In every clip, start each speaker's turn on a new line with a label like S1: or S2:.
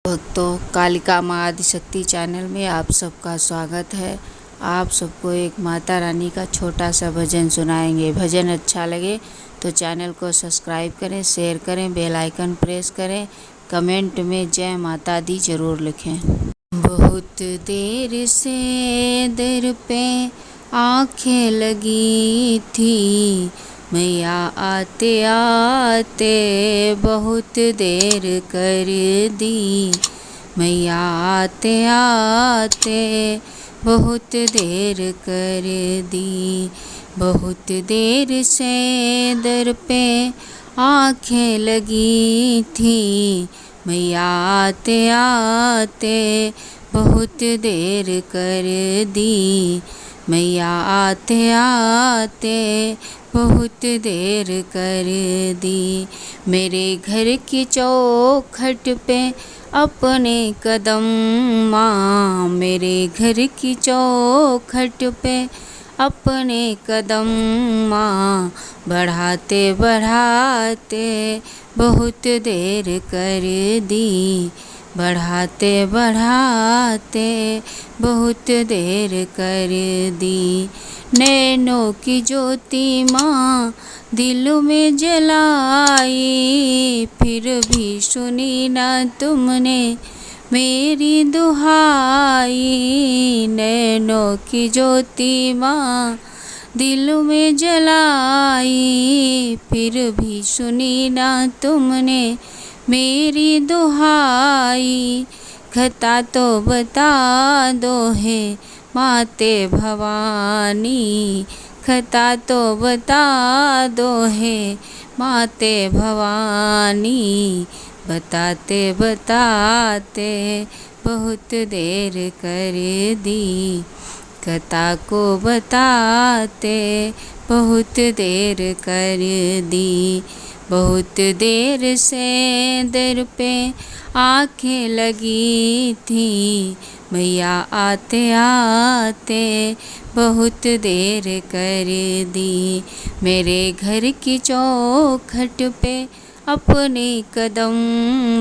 S1: भक्तों, कालिका माँ आदिशक्ति चैनल में आप सबका स्वागत है। आप सबको एक माता रानी का छोटा सा भजन सुनाएंगे। भजन अच्छा लगे तो चैनल को सब्सक्राइब करें, शेयर करें, बेल आइकन प्रेस करें, कमेंट में जय माता दी जरूर लिखें। बहुत देर से दर पे आँखें लगी थी, मैया आते आते बहुत देर कर दी। मैया आते आते बहुत देर कर दी। बहुत देर से दर पे आँखें लगी थी, मैया आते आते बहुत देर कर दी। मैया आते आते बहुत देर कर दी। मेरे घर की चौखट पे अपने कदम माँ, मेरे घर की चौखट पे अपने कदम माँ, बढ़ाते बढ़ाते बहुत देर कर दी। बढ़ाते बढ़ाते बहुत देर कर दी। नैनों की ज्योति माँ दिल में जलाई, फिर भी सुनी ना तुमने मेरी दुहाई। नैनों की ज्योति माँ दिल में जलाई, फिर भी सुनी ना तुमने मेरी दुहाई। खता तो बता दो है माते भवानी, खता तो बता दो है माते भवानी। बताते बताते बहुत देर कर दी, कथा को बताते बहुत देर कर दी। बहुत देर से दर पे आँखें लगी थी, मैया आते आते बहुत देर कर दी। मेरे घर की चौखट पे अपने कदम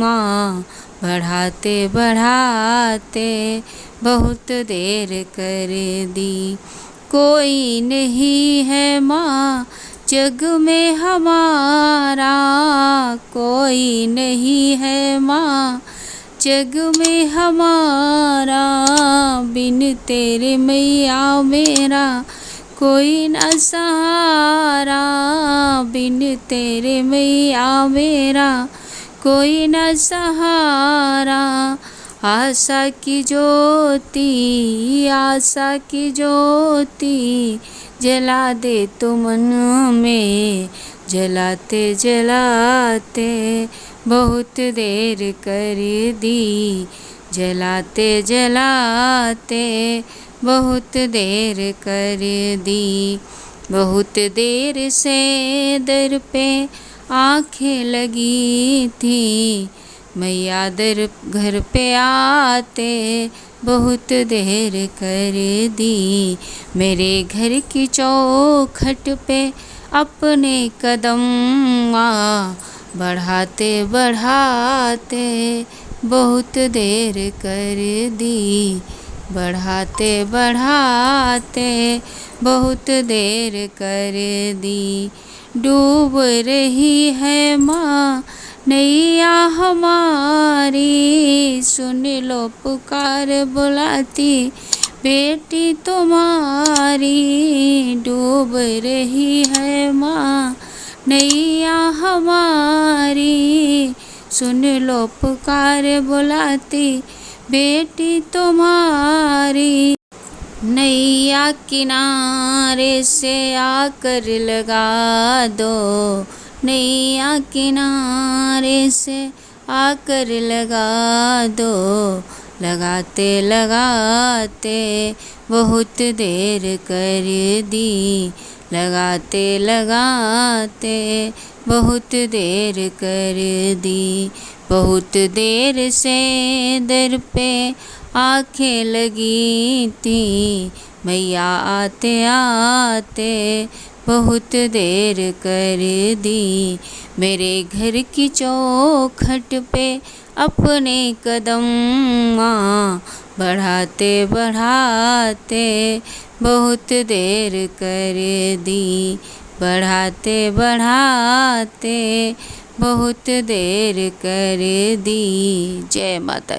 S1: माँ, बढ़ाते बढ़ाते बहुत देर कर दी। कोई नहीं है माँ जग में हमारा, कोई नहीं है माँ जग में हमारा। बिन तेरे मैया मेरा कोई न सहारा, बिन तेरे मैया मेरा कोई न सहारा। आशा की ज्योति, आशा की ज्योति जला दे तो मन में, जलाते जलाते बहुत देर कर दी। जलाते जलाते बहुत देर कर दी। बहुत देर से दर पे आँखें लगी थी, मैया दर घर पे आते बहुत देर कर दी। मेरे घर की चौखट पे अपने कदम माँ, बढ़ाते बढ़ाते बहुत देर कर दी। बढ़ाते बढ़ाते बहुत देर कर दी। डूब रही है माँ नैया हमारी, सुन लो पुकार बुलाती बेटी तुम्हारी। डूब रही है माँ नैया हमारी, सुन लो पुकार बुलाती बेटी तुम्हारी। नैया किनारे से आकर लगा दो, नैया किनारे से आकर लगा दो। लगाते लगाते बहुत देर कर दी। लगाते लगाते बहुत देर कर दी। बहुत देर से दर पे आँखें लगी थी, मैया आते आते बहुत देर कर दी। मेरे घर की चौखट पे अपने कदम माँ बढ़ाते बढ़ाते बहुत देर कर दी, बढ़ाते बढ़ाते बहुत देर कर दी। जय माता।